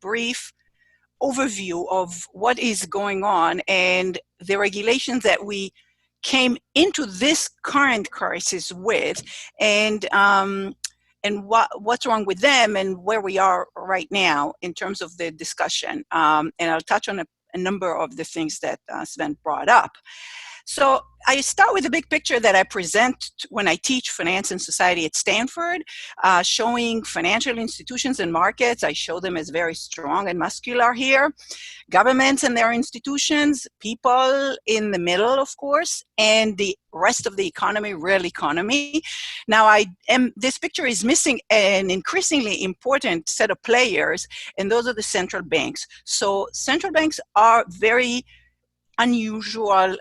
brief overview of what is going on and the regulations that we came into this current crisis with, and what's wrong with them and where we are right now in terms of the discussion. And I'll touch on a number of the things that Sven brought up. So I start with the big picture that I present when I teach finance and society at Stanford, showing financial institutions and markets. I show them as very strong and muscular here. Governments and their institutions, people in the middle, of course, and the rest of the economy, real economy. Now, this picture is missing an increasingly important set of players, and those are the central banks. So central banks are very unusual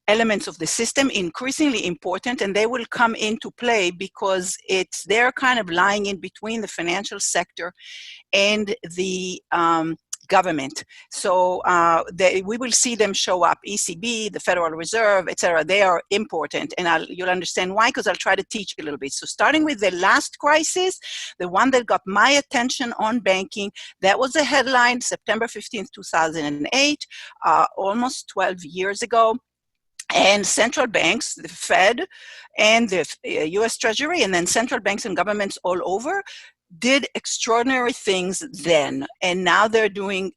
elements of the system, increasingly important, and they will come into play because they're kind of lying in between the financial sector and the government. So we will see them show up, ECB, the Federal Reserve, etc. They are important, and you'll understand why, because I'll try to teach a little bit. So starting with the last crisis, the one that got my attention on banking, that was a headline, September 15th, 2008, almost 12 years ago. And central banks, the Fed and the US Treasury, and then central banks and governments all over, did extraordinary things then, and now they're doing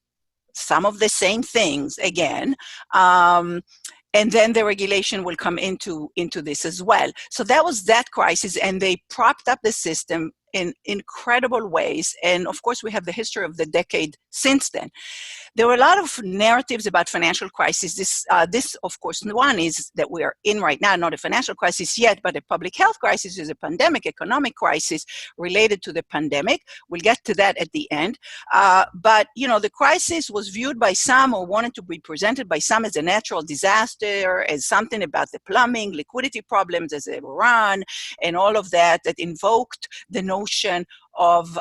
some of the same things again. And then the regulation will come into this as well. So that was that crisis, and they propped up the system in incredible ways. And of course, we have the history of the decade since then. There were a lot of narratives about financial crisis. This, of course, one is that we are in right now, not a financial crisis yet, but a public health crisis, is a pandemic, economic crisis related to the pandemic. We'll get to that at the end. But, you know, the crisis was viewed by some, or wanted to be presented by some, as a natural disaster, as something about the plumbing, liquidity problems, as Iran, and all of that invoked the notion of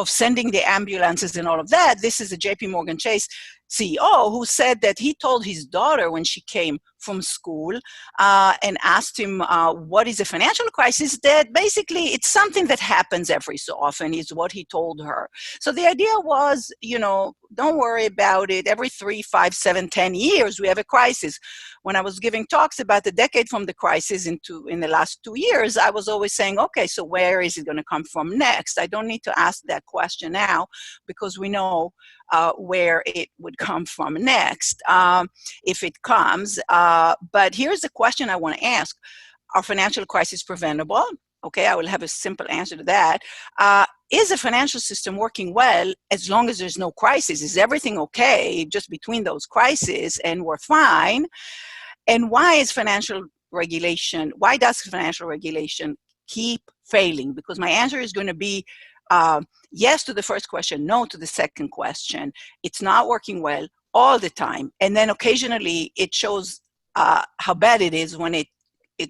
sending the ambulances and all of that. This is a JP Morgan Chase CEO who said that he told his daughter when she came from school and asked him what is a financial crisis, that basically it's something that happens every so often, is what he told her. So the idea was, you know, don't worry about it. Every 3, 5, 7, 10 years, we have a crisis. When I was giving talks about the decade from the crisis in the last 2 years, I was always saying, okay, so where is it going to come from next? I don't need to ask that question now, because we know where it would come from next, if it comes. But here's the question I want to ask. Are financial crises preventable? Okay, I will have a simple answer to that. Is the financial system working well as long as there's no crisis? Is everything okay just between those crises and we're fine? And why does financial regulation keep failing? Because my answer is going to be yes to the first question, no to the second question. It's not working well all the time. And then occasionally it shows how bad it is when it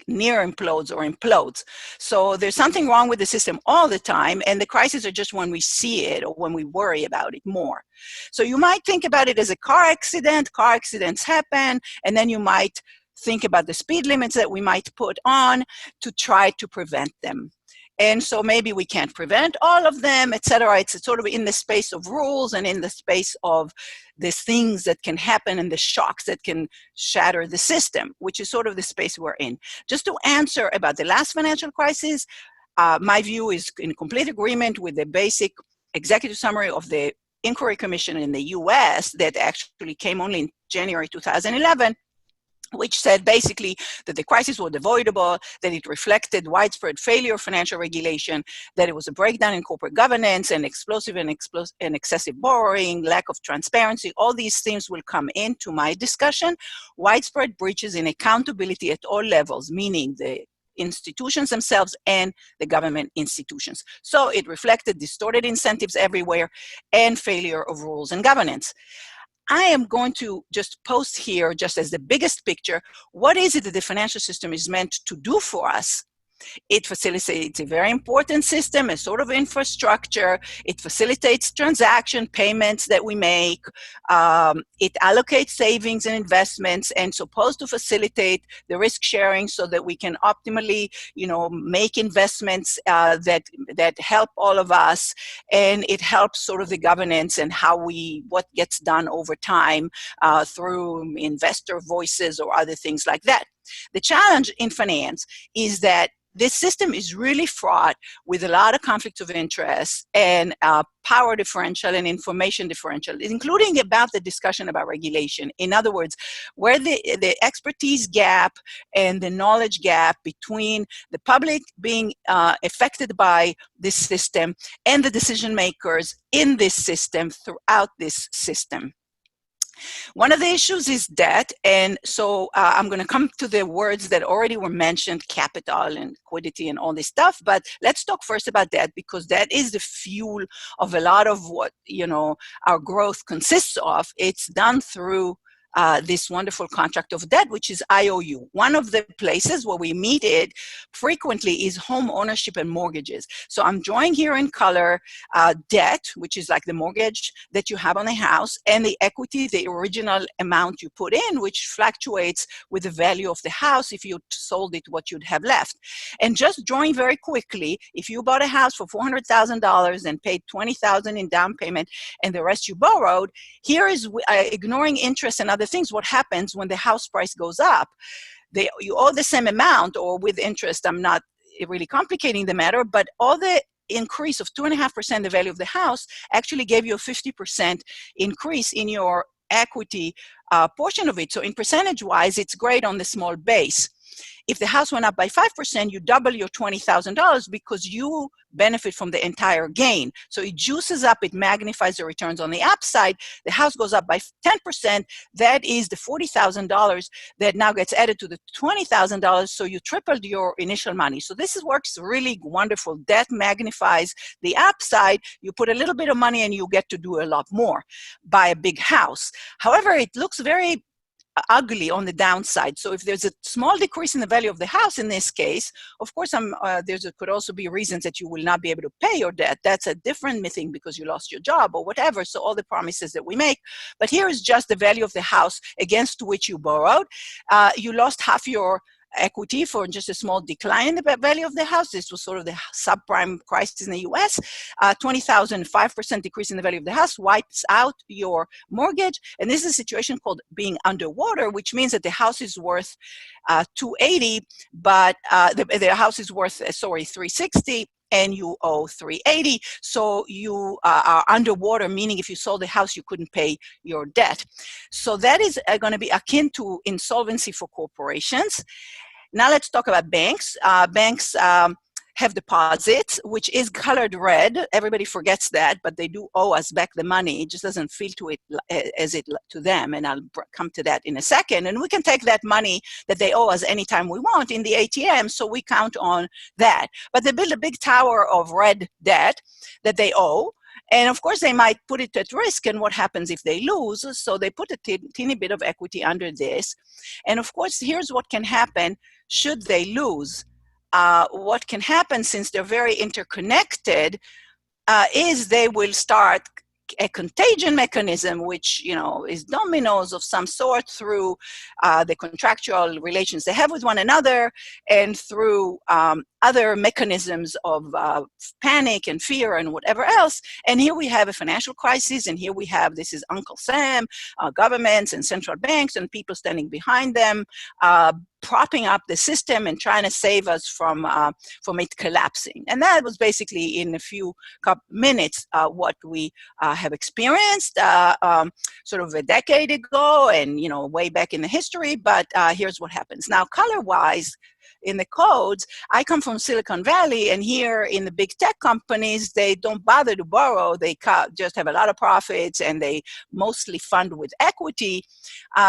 near implodes or implodes. So there's something wrong with the system all the time, and the crises are just when we see it or when we worry about it more. So you might think about it as a car accident. Car accidents happen, and then you might think about the speed limits that we might put on to try to prevent them. And so maybe we can't prevent all of them, et cetera. It's sort of in the space of rules and in the space of the things that can happen and the shocks that can shatter the system, which is sort of the space we're in. Just to answer about the last financial crisis, my view is in complete agreement with the basic executive summary of the Inquiry Commission in the US that actually came only in January 2011, which said basically that the crisis was avoidable, that it reflected widespread failure of financial regulation, that it was a breakdown in corporate governance and explosive and excessive borrowing, lack of transparency. All these things will come into my discussion. Widespread breaches in accountability at all levels, meaning the institutions themselves and the government institutions. So it reflected distorted incentives everywhere and failure of rules and governance. I am going to just post here, just as the biggest picture, what is it that the financial system is meant to do for us? It facilitates a very important system, a sort of infrastructure. It facilitates transaction payments that we make. It allocates savings and investments and supposed to facilitate the risk sharing so that we can optimally, make investments that help all of us. And it helps sort of the governance and what gets done over time through investor voices or other things like that. The challenge in finance is that this system is really fraught with a lot of conflicts of interest and power differential and information differential, including about the discussion about regulation. In other words, where the expertise gap and the knowledge gap between the public being affected by this system and the decision makers in this system throughout this system. One of the issues is debt, and so I'm going to come to the words that already were mentioned, capital and liquidity and all this stuff, but let's talk first about debt, because that is the fuel of a lot of what, our growth consists of. It's done through this wonderful contract of debt, which is IOU. One of the places where we meet it frequently is home ownership and mortgages. So I'm drawing here in color debt, which is like the mortgage that you have on the house, and the equity, the original amount you put in, which fluctuates with the value of the house. If you sold it, what you'd have left. And just drawing very quickly, if you bought a house for $400,000 and paid $20,000 in down payment and the rest you borrowed, here is ignoring interest and other things, what happens when the house price goes up. You owe the same amount, or with interest. I'm not really complicating the matter, but all the increase of 2.5% the value of the house actually gave you a 50% increase in your equity portion of it. So in percentage wise, it's great on the small base. If the house went up by 5%, you double your $20,000 because you benefit from the entire gain. So it juices up, it magnifies the returns on the upside. The house goes up by 10%. That is the $40,000 that now gets added to the $20,000. So you tripled your initial money. So this works really wonderful. Debt magnifies the upside. You put a little bit of money and you get to do a lot more. Buy a big house. However, it looks very ugly on the downside. So if there's a small decrease in the value of the house in this case, of course, could also be reasons that you will not be able to pay your debt. That's a different thing because you lost your job or whatever. So all the promises that we make. But here is just the value of the house against which you borrowed. You lost half your equity for just a small decline in the value of the house. This was sort of the subprime crisis in the US. 20,000, 5% decrease in the value of the house wipes out your mortgage. And this is a situation called being underwater, which means that the house is worth 280, but the house is worth, 360. And you owe 380, so you are underwater, meaning if you sold the house, you couldn't pay your debt. So that is going to be akin to insolvency for corporations. Now let's talk about banks. Banks have deposits, which is colored red. Everybody forgets that, but they do owe us back the money. It just doesn't feel to it as it to them, and I'll come to that in a second. And we can take that money that they owe us anytime we want in the ATM, so we count on that. But they build a big tower of red debt that they owe, and of course they might put it at risk, and what happens if they lose? So they put a teeny bit of equity under this. And of course, here's what can happen should they lose. What can happen, since they're very interconnected, is they will start a contagion mechanism, which is dominoes of some sort through the contractual relations they have with one another, and through other mechanisms of panic and fear and whatever else. And here we have a financial crisis, and here we have, this is Uncle Sam, governments and central banks and people standing behind them, propping up the system and trying to save us from it collapsing. And that was basically, in a few minutes, what we have experienced sort of a decade ago, and way back in the history. But here's what happens now, color-wise. In the codes, I come from Silicon Valley, and here in the big tech companies, they don't bother to borrow. They just have a lot of profits, and they mostly fund with equity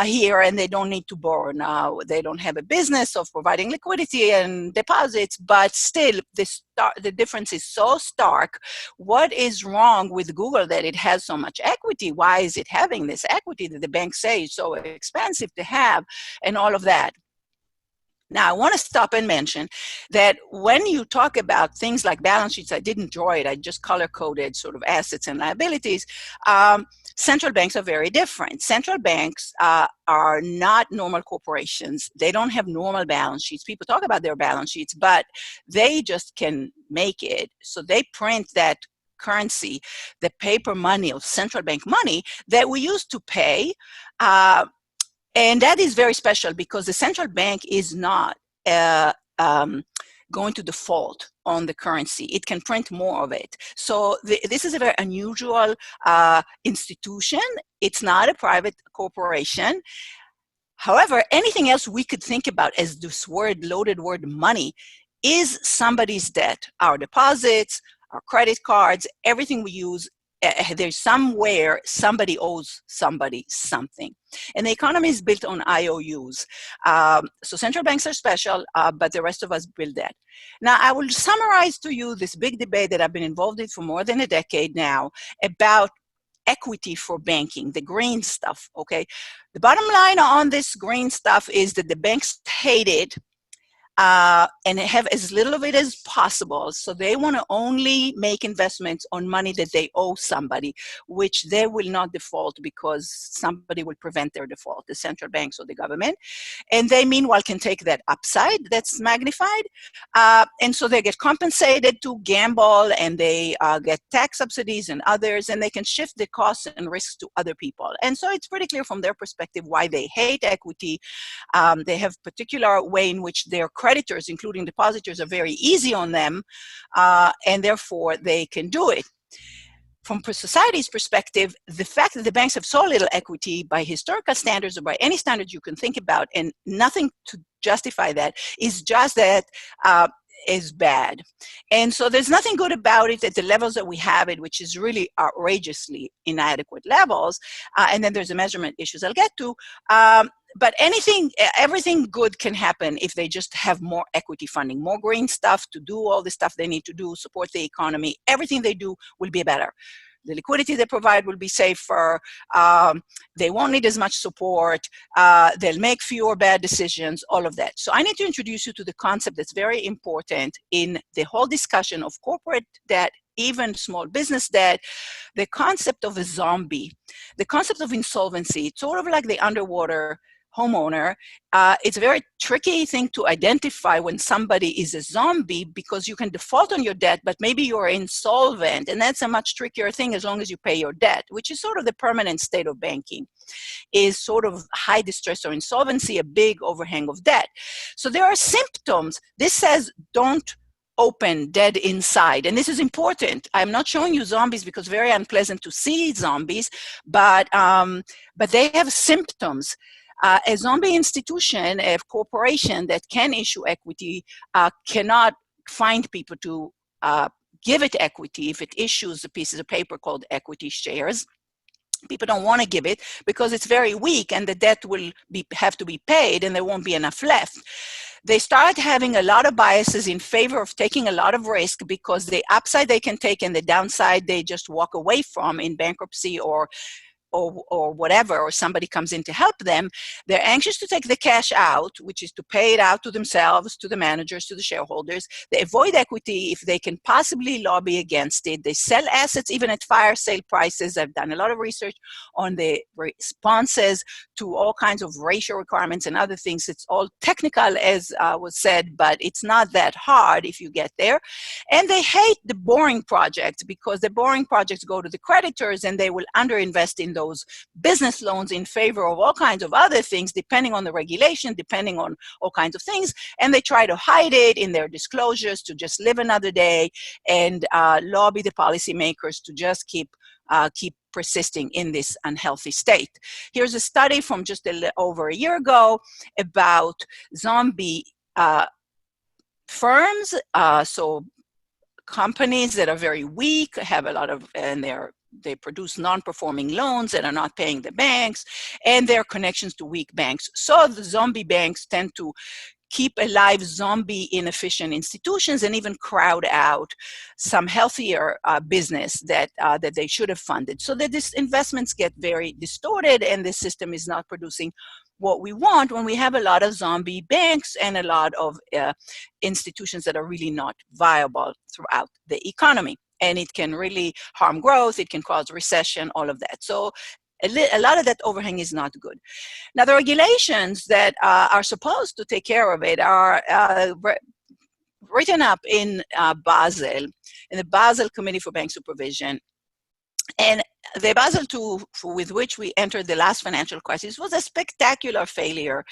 here, and they don't need to borrow. Now, they don't have a business of providing liquidity and deposits, but still, the difference is so stark. What is wrong with Google that it has so much equity? Why is it having this equity that the banks say is so expensive to have, and all of that? Now, I want to stop and mention that when you talk about things like balance sheets, I didn't draw it, I just color-coded sort of assets and liabilities. Central banks are very different. Central banks are not normal corporations. They don't have normal balance sheets. People talk about their balance sheets, but they just can make it. So they print that currency, the paper money or central bank money that we use to pay. And that is very special because the central bank is not going to default on the currency. It can print more of it. So this is a very unusual institution. It's not a private corporation. However, anything else we could think about as this loaded word money is somebody's debt. Our deposits, our credit cards, everything we use, there's somewhere somebody owes somebody something. And the economy is built on IOUs. So central banks are special, but the rest of us build that. Now, I will summarize to you this big debate that I've been involved in for more than a decade now about equity for banking, the green stuff, okay? The bottom line on this green stuff is that the banks hate it and have as little of it as possible. So they want to only make investments on money that they owe somebody, which they will not default because somebody will prevent their default, the central banks or the government. And they meanwhile can take that upside that's magnified. And so they get compensated to gamble, and they get tax subsidies and others, and they can shift the costs and risks to other people. And so it's pretty clear from their perspective why they hate equity. They have particular way in which their creditors, including depositors, are very easy on them, and therefore they can do it. From society's perspective, the fact that the banks have so little equity by historical standards or by any standards you can think about, and nothing to justify that, is just that is bad. And so there's nothing good about it at the levels that we have it, which is really outrageously inadequate levels. And then there's the measurement issues I'll get to. But everything good can happen if they just have more equity funding, more green stuff to do all the stuff they need to do, support the economy. Everything they do will be better. The liquidity they provide will be safer. They won't need as much support. They'll make fewer bad decisions, all of that. So I need to introduce you to the concept that's very important in the whole discussion of corporate debt, even small business debt, the concept of a zombie, the concept of insolvency. It's sort of like the underwater homeowner. It's a very tricky thing to identify when somebody is a zombie, because you can default on your debt, but maybe you're insolvent, and that's a much trickier thing as long as you pay your debt, which is sort of the permanent state of banking, is sort of high distress or insolvency, a big overhang of debt. So there are symptoms. This says don't open, dead inside. And this is important. I'm not showing you zombies because it's very unpleasant to see zombies, but they have symptoms. A zombie institution, a corporation that can issue equity, cannot find people to give it equity if it issues a piece of paper called equity shares. People don't want to give it because it's very weak and the debt will have to be paid and there won't be enough left. They start having a lot of biases in favor of taking a lot of risk because the upside they can take and the downside they just walk away from in bankruptcy or whatever, or somebody comes in to help them. They're anxious to take the cash out, which is to pay it out to themselves, to the managers, to the shareholders. They avoid equity if they can possibly lobby against it. They sell assets even at fire sale prices. I've done a lot of research on the responses to all kinds of ratio requirements and other things. It's all technical, as was said, but it's not that hard if you get there. And they hate the boring projects because the boring projects go to the creditors and they will underinvest in those business loans in favor of all kinds of other things, depending on the regulation, depending on all kinds of things. And they try to hide it in their disclosures to just live another day and lobby the policymakers to just keep persisting in this unhealthy state. Here's a study from just over a year ago about zombie firms. So companies that are very weak, have a lot of, and they produce non-performing loans that are not paying the banks, and their connections to weak banks. So the zombie banks tend to keep alive zombie inefficient institutions and even crowd out some healthier business that they should have funded, so that these investments get very distorted and the system is not producing what we want when we have a lot of zombie banks and a lot of institutions that are really not viable throughout the economy. And it can really harm growth, it can cause recession, all of that. So a lot of that overhang is not good. Now, the regulations that are supposed to take care of it are written up in Basel, in the Basel Committee for Bank Supervision. And the Basel II, with which we entered the last financial crisis, was a spectacular failure.